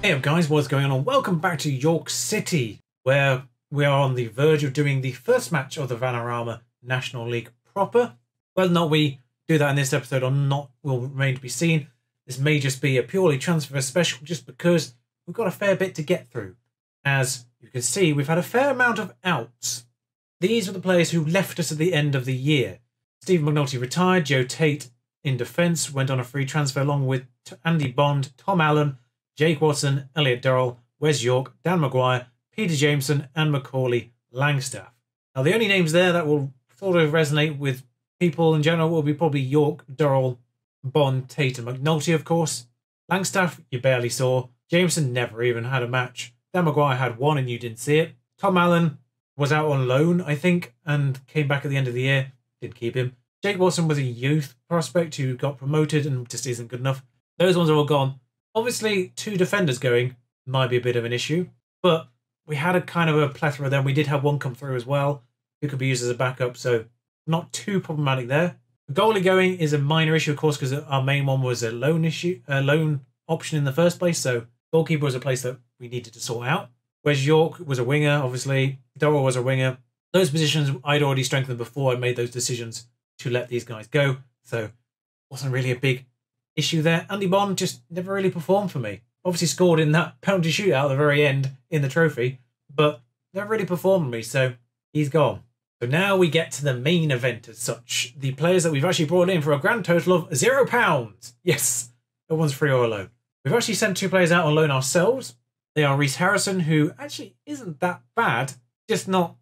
Hey up guys, what's going on? Welcome back to York City, where we are on the verge of doing the first match of the Vanarama National League proper. Whether or not we do that in this episode or not will remain to be seen. This may just be a purely transfer special just because we've got a fair bit to get through. As you can see, we've had a fair amount of outs. These are the players who left us at the end of the year. Steve McNulty retired, Joe Tate in defence went on a free transfer along with Andy Bond, Tom Allen, Jake Watson, Elliot Durrell, Wes York, Dan Maguire, Peter Jameson and Macaulay Langstaff. Now the only names there that will sort of resonate with people in general will be probably York, Durrell, Bond, Tate and McNulty of course. Langstaff you barely saw. Jameson never even had a match. Dan Maguire had one and you didn't see it. Tom Allen was out on loan I think and came back at the end of the year. Didn't keep him. Jake Watson was a youth prospect who got promoted and just isn't good enough. Those ones are all gone. Obviously, two defenders going might be a bit of an issue, but we had a kind of a plethora then. We did have one come through as well, who could be used as a backup, so not too problematic there. The goalie going is a minor issue, of course, because our main one was a loan option in the first place, so goalkeeper was a place that we needed to sort out. Whereas York was a winger, obviously. Durrell was a winger. Those positions I'd already strengthened before I made those decisions to let these guys go, so wasn't really a big issue there. Andy Bond just never really performed for me. Obviously scored in that penalty shootout at the very end in the trophy, but never really performed for me, so he's gone. So now we get to the main event as such. The players that we've actually brought in for a grand total of £0. Yes, no one's free or loan. We've actually sent two players out on loan ourselves. They are Reece Harrison, who actually isn't that bad, just not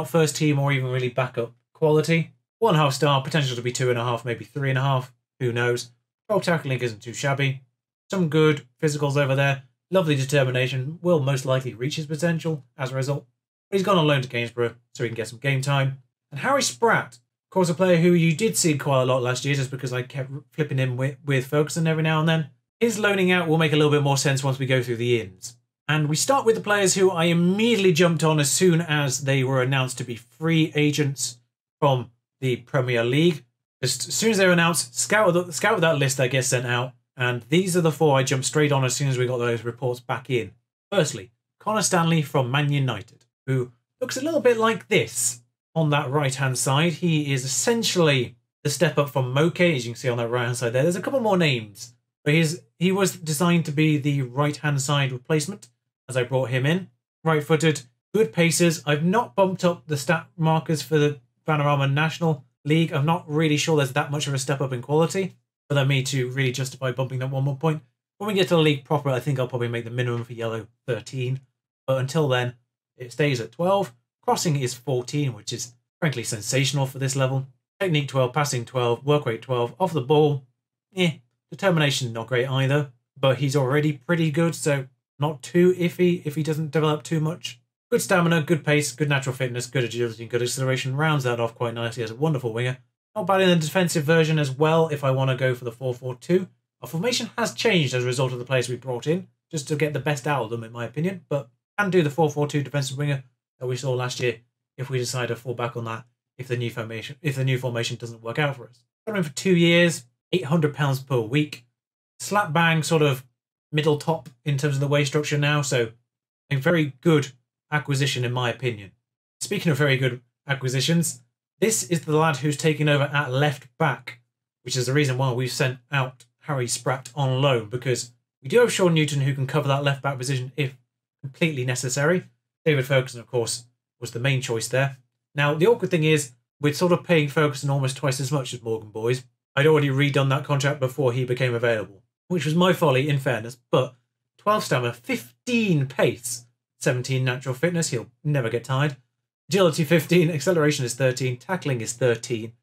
first team or even really backup quality. 1.5 star, potential to be 2.5, maybe 3.5, who knows. 12 tackling isn't too shabby. Some good physicals over there. Lovely determination. Will most likely reach his potential as a result. But he's gone on loan to Gainsborough so he can get some game time. And Harry Spratt, of course, a player who you did see quite a lot last year just because I kept flipping him with Ferguson every now and then. His loaning out will make a little bit more sense once we go through the ins. And we start with the players who I immediately jumped on as soon as they were announced to be free agents from the Premier League. As soon as they were announced, scout that list that gets sent out, and these are the four I jumped straight on as soon as we got those reports back in. Firstly, Connor Stanley from Man United, who looks a little bit like this on that right-hand side. He is essentially the step up from Moke, as you can see on that right-hand side there. There's a couple more names, but he was designed to be the right-hand side replacement as I brought him in. Right-footed, good paces. I've not bumped up the stat markers for the Vanarama National League. I'm not really sure there's that much of a step up in quality for me to really justify bumping that one more point. When we get to the league proper, I think I'll probably make the minimum for yellow 13. But until then, it stays at 12. Crossing is 14, which is frankly sensational for this level. Technique 12, passing 12, work rate 12. Off the ball, determination not great either. But he's already pretty good, so not too iffy if he doesn't develop too much. Good stamina, good pace, good natural fitness, good agility, and good acceleration. Rounds that off quite nicely as a wonderful winger. Not bad in the defensive version as well if I want to go for the 4-4-2. Our formation has changed as a result of the players we brought in, just to get the best out of them in my opinion, but can do the 4-4-2 defensive winger that we saw last year if we decide to fall back on that if the new formation doesn't work out for us. Got him in for 2 years, £800 per week. Slap bang sort of middle top in terms of the wage structure now, so a very good acquisition in my opinion. Speaking of very good acquisitions, this is the lad who's taken over at left back, which is the reason why we've sent out Harry Spratt on loan, because we do have Sean Newton who can cover that left back position if completely necessary. David Ferguson, of course, was the main choice there. Now, the awkward thing is we're sort of paying Ferguson almost twice as much as Morgan Boys. I'd already redone that contract before he became available, which was my folly in fairness, but 12 stamina, 15 pace, 17 natural fitness, he'll never get tired. Agility 15, acceleration is 13, tackling is 13,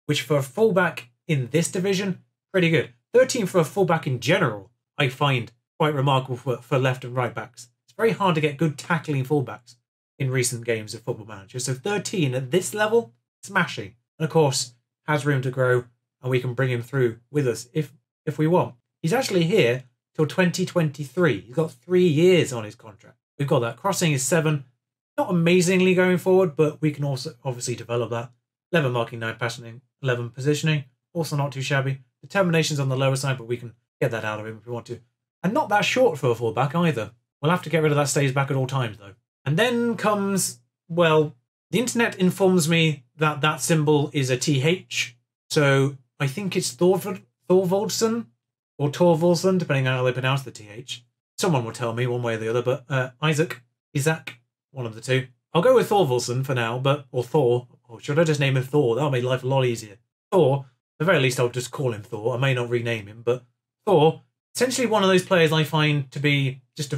which for a fullback in this division, pretty good. 13 for a fullback in general, I find quite remarkable for left and right backs. It's very hard to get good tackling fullbacks in recent games of Football Manager. So 13 at this level, smashing. And of course, has room to grow, and we can bring him through with us if we want. He's actually here till 2023. He's got 3 years on his contract. We've got that. Crossing is 7. Not amazingly going forward, but we can also obviously develop that. 11 marking, 9 passing, 11 positioning. Also not too shabby. Determination's on the lower side, but we can get that out of him if we want to. And not that short for a fullback either. We'll have to get rid of that stays back at all times, though. And then comes, well, the internet informs me that that symbol is a TH. So I think it's Thorvaldsen or Torvaldsson, depending on how they pronounce the TH. Someone will tell me one way or the other, but Isaac, one of the two. I'll go with Thorvaldsson for now, or Thor. Or should I just name him Thor? That'll make life a lot easier. Thor, at the very least, I'll just call him Thor. I may not rename him, but Thor, essentially one of those players I find to be just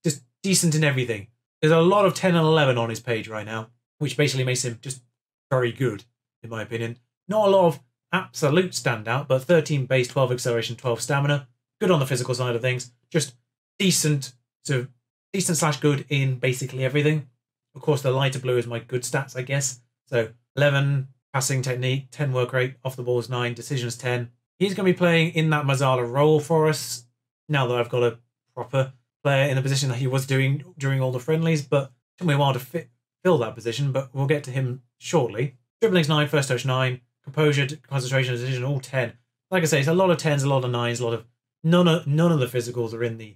just decent in everything. There's a lot of 10 and 11 on his page right now, which basically makes him just very good, in my opinion. Not a lot of absolute standout, but 13 base, 12 acceleration, 12 stamina. Good on the physical side of things. Just decent / good in basically everything. Of course, the lighter blue is my good stats, I guess. So 11 passing technique, 10 work rate, off the ball is 9, decisions 10. He's going to be playing in that Mazzala role for us now that I've got a proper player in the position that he was doing during all the friendlies, but it took me a while to fill that position, but we'll get to him shortly. Dribbling's 9, first touch 9, composure, concentration, decision, all 10. Like I say, it's a lot of 10s, a lot of 9s, a lot of none of the physicals are in the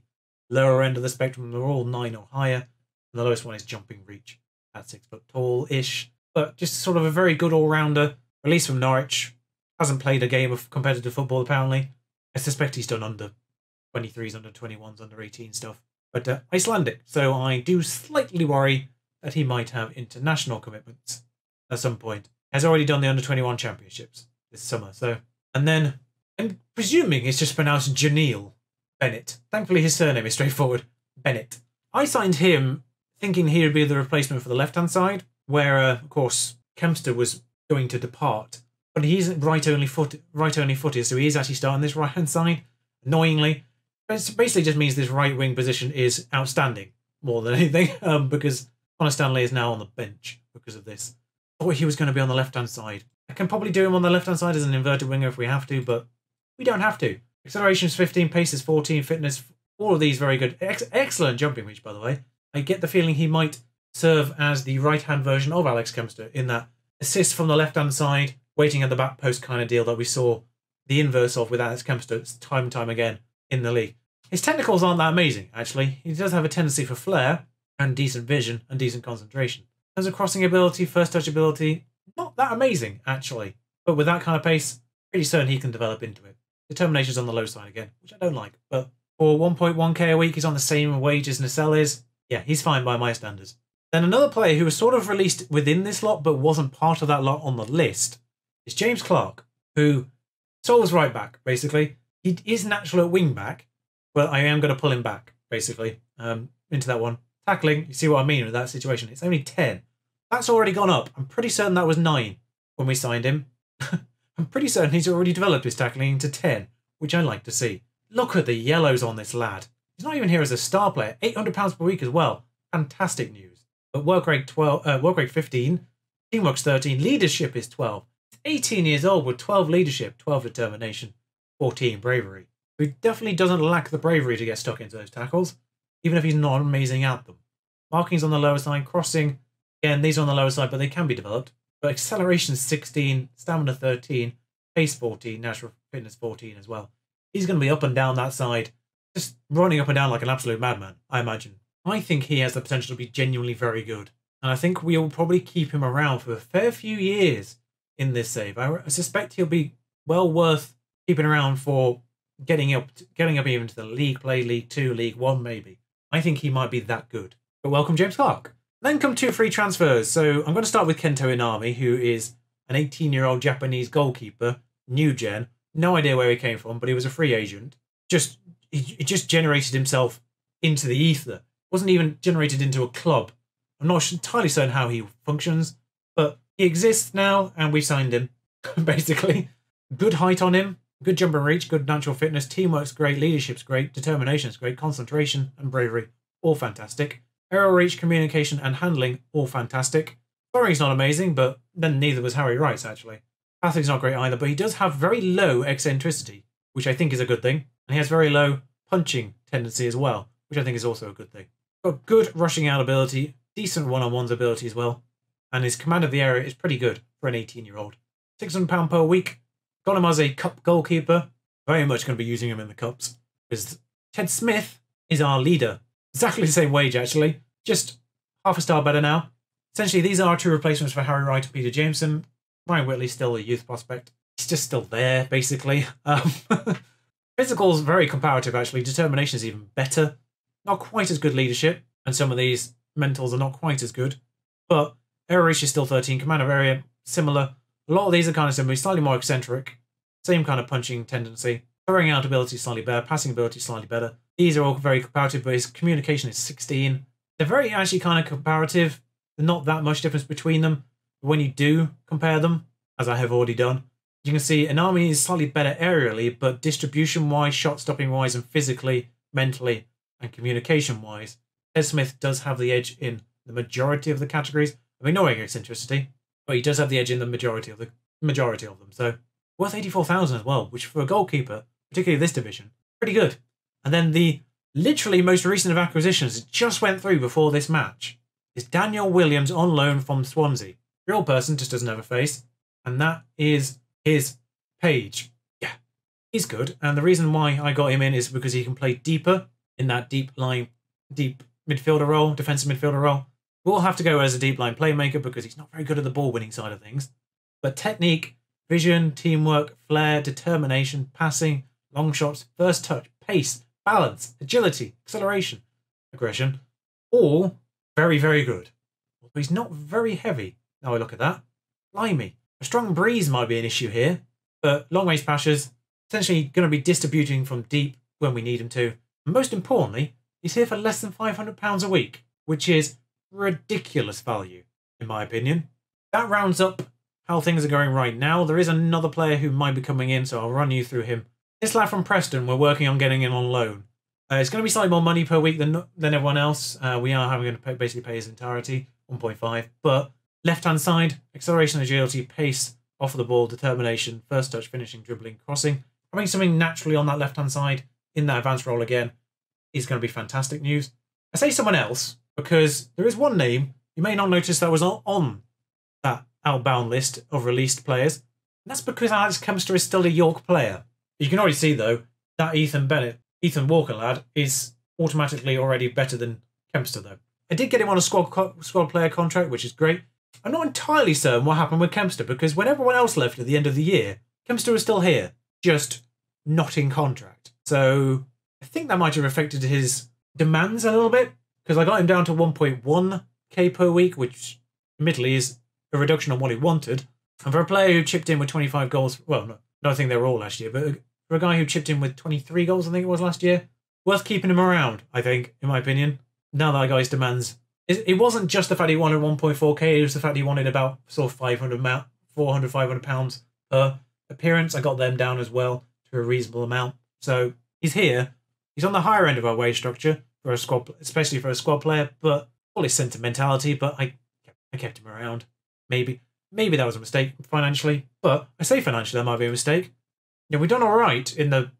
lower end of the spectrum. They're all 9 or higher. And the lowest one is jumping reach at 6 foot tall-ish. But just sort of a very good all-rounder. Released from Norwich. Hasn't played a game of competitive football, apparently. I suspect he's done under 23s, under 21s, under 18 stuff. But Icelandic. So I do slightly worry that he might have international commitments at some point. Has already done the under 21 championships this summer. So, and then I'm presuming it's just pronounced Janeel Bennett. Thankfully, his surname is straightforward. Bennett. I signed him thinking he would be the replacement for the left-hand side, where, of course, Kempster was going to depart. But he's right-only footed, so he is actually starting this right-hand side, annoyingly. But it basically just means this right-wing position is outstanding, more than anything, because Connor Stanley is now on the bench because of this. I thought he was going to be on the left-hand side. I can probably do him on the left-hand side as an inverted winger if we have to, but we don't have to. Acceleration is 15, pace is 14, fitness, all of these very good. Excellent jumping reach, by the way. I get the feeling he might serve as the right-hand version of Alex Kempster in that assist from the left-hand side, waiting at the back post kind of deal that we saw the inverse of with Alex Kempster time and time again in the league. His technicals aren't that amazing, actually. He does have a tendency for flair and decent vision and decent concentration. In terms of crossing ability, first touch ability, not that amazing, actually. But with that kind of pace, pretty certain he can develop into it. Determination's on the low side again, which I don't like. But for 1.1k a week, he's on the same wage as Nacelle is. Yeah, he's fine by my standards. Then another player who was sort of released within this lot, but wasn't part of that lot on the list, is James Clark, who solves right back, basically. He is natural at wing back, but I am going to pull him back, basically, into that one. Tackling, you see what I mean with that situation. It's only 10. That's already gone up. I'm pretty certain that was 9 when we signed him. I'm pretty certain he's already developed his tackling into 10, which I like to see. Look at the yellows on this lad. He's not even here as a star player. £800 per week as well. Fantastic news. But work rate 15, teamwork's 13, leadership is 12. He's 18 years old with 12 leadership, 12 determination, 14 bravery. He definitely doesn't lack the bravery to get stuck into those tackles, even if he's not amazing at them. Marking's on the lower side, crossing, again, these are on the lower side, but they can be developed. But acceleration 16, stamina 13, pace 14, natural fitness 14 as well. He's going to be up and down that side, just running up and down like an absolute madman, I imagine. I think he has the potential to be genuinely very good. And I think we'll probably keep him around for a fair few years in this save. I suspect he'll be well worth keeping around for getting up even to the League Play, League 2, League 1 maybe. I think he might be that good. But welcome James Clark. Then come 2 free transfers. So I'm going to start with Kento Inami, who is an 18-year-old Japanese goalkeeper, new gen. No idea where he came from, but he was a free agent. He just generated himself into the ether. Wasn't even generated into a club. I'm not entirely certain how he functions, but he exists now, and we've signed him, basically. Good height on him, good jump and reach, good natural fitness, teamwork's great, leadership's great, determination's great, concentration and bravery, all fantastic. Aerial reach, communication and handling, all fantastic. Scoring's not amazing, but then neither was Harry Wright's, actually. Passing's not great either, but he does have very low eccentricity, which I think is a good thing. And he has very low punching tendency as well, which I think is also a good thing. Got good rushing out ability, decent one-on-ones ability as well, and his command of the area is pretty good for an 18-year-old. £600 per week. Got him as a cup goalkeeper. Very much going to be using him in the cups, because Ted Smith is our leader. Exactly the same wage, actually. Just half a star better now. Essentially, these are our 2 replacements for Harry Wright and Peter Jameson. Ryan Whitley's still a youth prospect. He's just still there, basically. Physical's very comparative, actually. Determination is even better. Not quite as good leadership, and some of these mentals are not quite as good. But error ratio is still 13. Command of area, similar. A lot of these are kind of similar. Slightly more eccentric. Same kind of punching tendency. Throwing out ability is slightly better. Passing ability is slightly better. These are all very comparative, but his communication is 16. They're very actually kind of comparative. There's not that much difference between them. But when you do compare them, as I have already done, you can see an army is slightly better aerially, but distribution-wise, shot-stopping-wise, and physically, mentally, and communication-wise, Ted Smith does have the edge in the majority of the categories. I'm ignoring eccentricity, but he does have the edge in the majority of them. So worth 84,000 as well, which for a goalkeeper, particularly this division, pretty good. And then the literally most recent of acquisitions that just went through before this match is Daniel Williams on loan from Swansea. Real person, just doesn't have a face, and that is his Page. Yeah, he's good, and the reason why I got him in is because he can play deeper in that deep midfielder role, defensive midfielder role. We'll have to go as a deep line playmaker because he's not very good at the ball winning side of things. But technique, vision, teamwork, flair, determination, passing, long shots, first touch, pace, balance, agility, acceleration, aggression, all very, very good. But he's not very heavy. Now I look at that. Blimey. A strong breeze might be an issue here, but long range passes, essentially going to be distributing from deep when we need him to. And most importantly, he's here for less than £500 a week, which is ridiculous value, in my opinion. That rounds up how things are going right now. There is another player who might be coming in, so I'll run you through him. This lad from Preston, we're working on getting him on loan. It's going to be slightly more money per week than everyone else. We are having to basically pay his entirety, 1.5, but left-hand side, acceleration, agility, pace, off the ball, determination, first touch, finishing, dribbling, crossing. Having something naturally on that left-hand side in that advanced role again is going to be fantastic news. I say someone else because there is one name you may not notice that was on that outbound list of released players. And that's because Alex Kempster is still a York player. You can already see, though, that Ethan Walker lad is automatically already better than Kempster, though. I did get him on a squad player contract, which is great. I'm not entirely certain what happened with Kempster because when everyone else left at the end of the year, Kempster was still here, just not in contract. So I think that might have affected his demands a little bit because I got him down to 1.1k per week, which admittedly is a reduction on what he wanted. And for a player who chipped in with 25 goals, well, no, I don't think they were all last year, but for a guy who chipped in with 23 goals, I think it was last year, worth keeping him around, I think, in my opinion. Now that guy's demands, it wasn't just the fact he wanted 1.4k, it was the fact he wanted about sort of 500 pounds per appearance. I got them down as well to a reasonable amount. So he's here. He's on the higher end of our wage structure for a squad, especially for a squad player, but all his sentimentality, but I kept him around. Maybe that was a mistake financially, but I say financially that might be a mistake. You know, we've done all right in the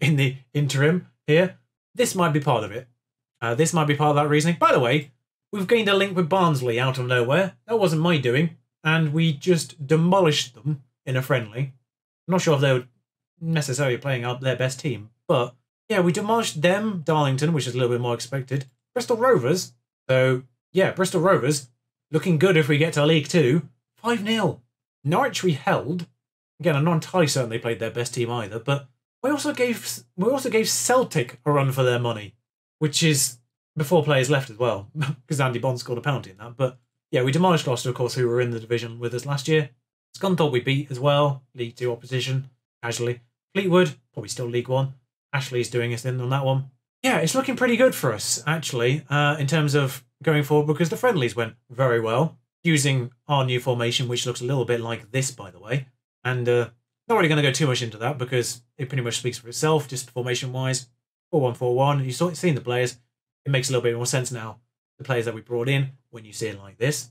in the interim here. This might be part of it. This might be part of that reasoning. By the way, we've gained a link with Barnsley out of nowhere. That wasn't my doing, and we just demolished them in a friendly. I'm not sure if they were necessarily playing up their best team, but yeah, we demolished them, Darlington, which is a little bit more expected. Bristol Rovers. So yeah, Bristol Rovers looking good if we get to League 2. 5-0. Norwich we held. Again, I'm not entirely certain they played their best team either, but we also gave Celtic a run for their money, which is before players left as well, because Andy Bond scored a penalty in that. But yeah, we demolished Gloucester, of course, who were in the division with us last year. Scunthorpe we beat as well, League 2 opposition, casually. Fleetwood, probably still League 1. Ashley's doing us in on that one. Yeah, it's looking pretty good for us, actually, in terms of going forward, because the friendlies went very well, using our new formation, which looks a little bit like this, by the way. And not really going to go too much into that, because it pretty much speaks for itself, just formation-wise. 4-1-4-1, you've seen the players. It makes a little bit more sense now, the players that we brought in, when you see it like this.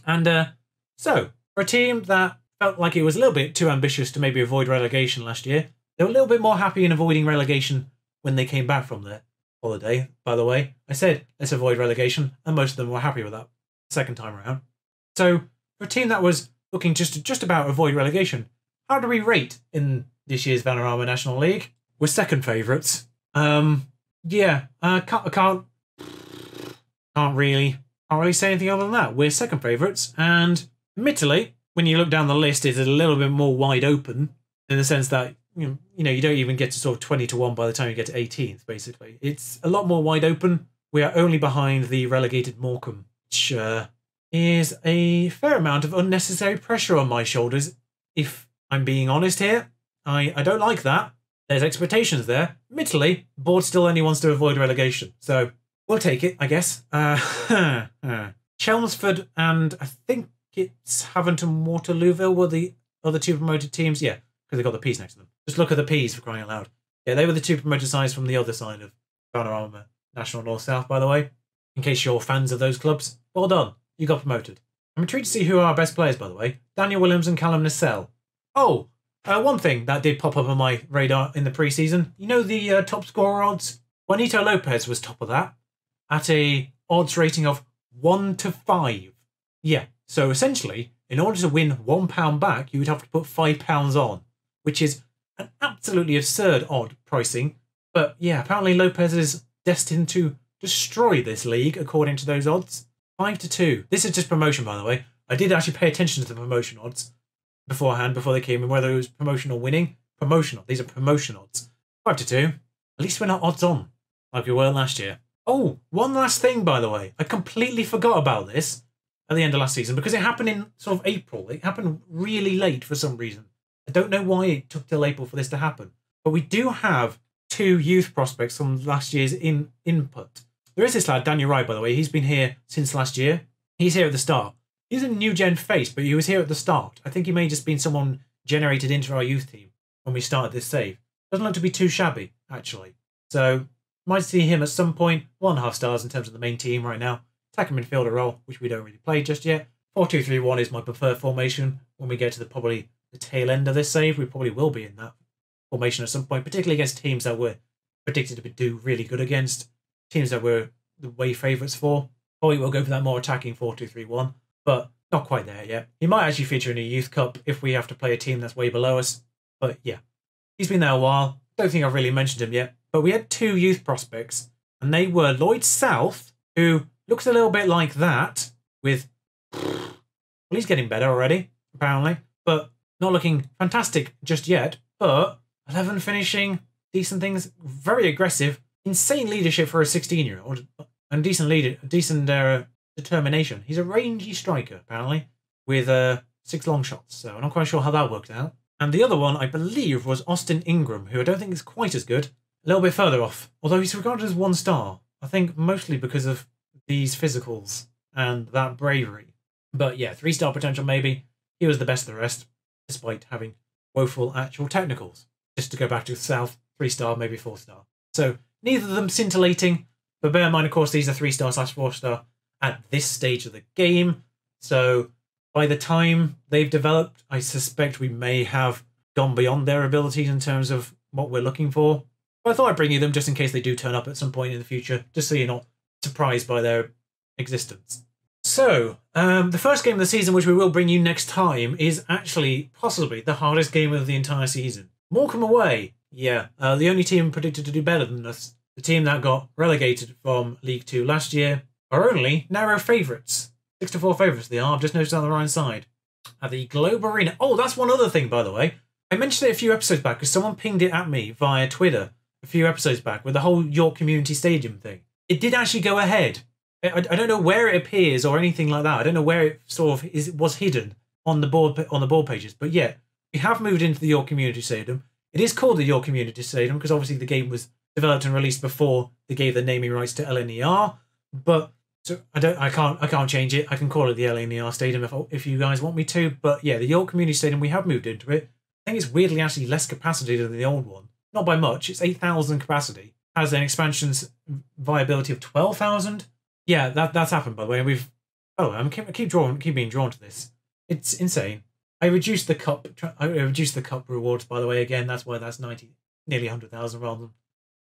And so, for a team that felt like it was a little bit too ambitious to maybe avoid relegation last year, they were a little bit more happy in avoiding relegation when they came back from their holiday, by the way. I said, let's avoid relegation, and most of them were happy with that second time around. So, for a team that was looking just about avoid relegation, how do we rate in this year's Vanarama National League? We're second favourites. Yeah, can't really say anything other than that. We're second favourites, and admittedly, when you look down the list, it's a little bit more wide open in the sense that you don't even get to sort of 20-1 by the time you get to 18th. Basically, it's a lot more wide open. We are only behind the relegated Morecambe, which is a fair amount of unnecessary pressure on my shoulders. If I'm being honest here, I don't like that. There's expectations there. Admittedly, the board still only wants to avoid relegation, so we'll take it, I guess. Chelmsford and I think it's Havant and Waterlooville were the other two promoted teams. Yeah, because they got the P's next to them. Just look at the P's for crying out loud. Yeah, they were the two promoted sides from the other side of Vanarama National North-South, by the way. In case you're fans of those clubs, well done. You got promoted. I'm intrigued to see who are our best players, by the way. Daniel Williams and Callum Nassell. Oh, one thing that did pop up on my radar in the pre-season. You know the top scorer odds? Juanito Lopez was top of that at a odds rating of 1 to 5. Yeah, so essentially, in order to win £1 back, you would have to put £5 on, which is an absolutely absurd odd pricing. But yeah, apparently Lopez is destined to destroy this league, according to those odds. 5 to 2. This is just promotion, by the way. I did actually pay attention to the promotion odds beforehand, before they came in, whether it was promotion or winning. Promotional. These are promotion odds. 5 to 2. At least we're not odds on, like we were last year. Oh, one last thing, by the way. I completely forgot about this at the end of last season because it happened in sort of April. It happened really late for some reason. I don't know why it took till April for this to happen. But we do have 2 youth prospects from last year's input. There is this lad, Daniel Wright, by the way. He's been here since last year. He's here at the start. He's a new gen face, but he was here at the start. I think he may have just been someone generated into our youth team when we started this save. Doesn't look to be too shabby, actually. So, might see him at some point. 1.5 stars in terms of the main team right now. Attacking midfielder role, which we don't really play just yet. 4-2-3-1 is my preferred formation. When we get to probably the tail end of this save, we probably will be in that formation at some point, particularly against teams that we're predicted to do really good against. Teams that we're the way favourites for. Probably we'll go for that more attacking 4-2-3-1, but not quite there yet. He might actually feature in a youth cup if we have to play a team that's way below us. But yeah, he's been there a while. Don't think I've really mentioned him yet. But we had 2 youth prospects, and they were Lloyd South, who looks a little bit like that, with... Well, he's getting better already, apparently, but not looking fantastic just yet. But 11 finishing, decent things, very aggressive. Insane leadership for a 16-year-old, and decent determination. He's a rangy striker, apparently, with 6 long shots, so I'm not quite sure how that worked out. And the other one, I believe, was Austin Ingram, who I don't think is quite as good. A little bit further off, although he's regarded as 1 star. I think mostly because of these physicals and that bravery. But yeah, 3-star potential maybe. He was the best of the rest, despite having woeful actual technicals. Just to go back to South, 3-star, maybe 4-star. So neither of them scintillating, but bear in mind, of course, these are 3-star/4-star at this stage of the game. So by the time they've developed, I suspect we may have gone beyond their abilities in terms of what we're looking for. But I thought I'd bring you them just in case they do turn up at some point in the future, just so you're not surprised by their existence. So, the first game of the season, which we will bring you next time, is actually possibly the hardest game of the entire season. Morecambe away. Yeah, the only team predicted to do better than us, the team that got relegated from League 2 last year, are only narrow favourites. 6-4 favourites they are. I've just noticed on the right side. At the Globe Arena. Oh, that's one other thing, by the way. I mentioned it a few episodes back because someone pinged it at me via Twitter a few episodes back with the whole York Community Stadium thing. It did actually go ahead. I don't know where it appears or anything like that. I don't know where it sort of was hidden on the board pages. But yeah, we have moved into the York Community Stadium. It is called the York Community Stadium because obviously the game was developed and released before they gave the naming rights to LNER. But so I can't change it. I can call it the LNER Stadium if you guys want me to. But yeah, the York Community Stadium, we have moved into it. I think it's weirdly actually less capacity than the old one. Not by much. It's 8,000 capacity. Has an expansion's viability of 12,000. Yeah, that's happened, by the way. I keep being drawn to this. It's insane. I reduced the cup rewards, by the way, again. That's why that's nearly 100,000 rather than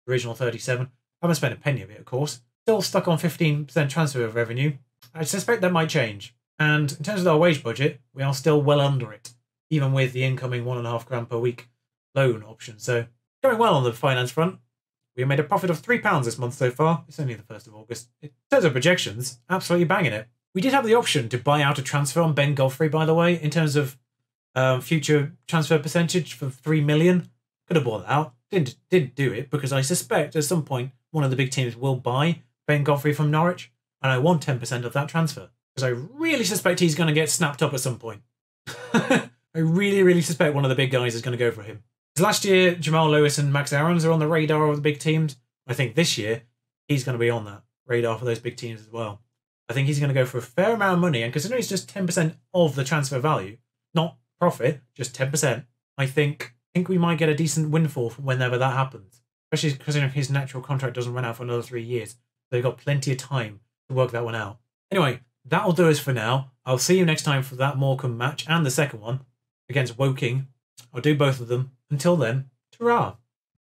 the original 37. I haven't spent a penny of it, of course. Still stuck on 15% transfer of revenue. I suspect that might change. And in terms of our wage budget, we are still well under it, even with the incoming £1.5 grand per week loan option. So going well on the finance front. We made a profit of £3 this month so far. It's only the 1st of August. In terms of projections, absolutely banging it. We did have the option to buy out a transfer on Ben Godfrey, by the way, in terms of future transfer percentage for 3 million. Could have bought that out. Didn't do it because I suspect at some point one of the big teams will buy Ben Godfrey from Norwich, and I want 10% of that transfer because I really suspect he's going to get snapped up at some point. I really suspect one of the big guys is going to go for him. Last year, Jamal Lewis and Max Aarons are on the radar of the big teams. I think this year, he's going to be on that radar for those big teams as well. I think he's going to go for a fair amount of money, and considering it's just 10% of the transfer value, not profit, just 10%, I think we might get a decent windfall whenever that happens. Especially because his natural contract doesn't run out for another 3 years. So they've got plenty of time to work that one out. Anyway, that'll do us for now. I'll see you next time for that Morecambe match and the second one against Woking. I'll do both of them. Until then, ta-ra!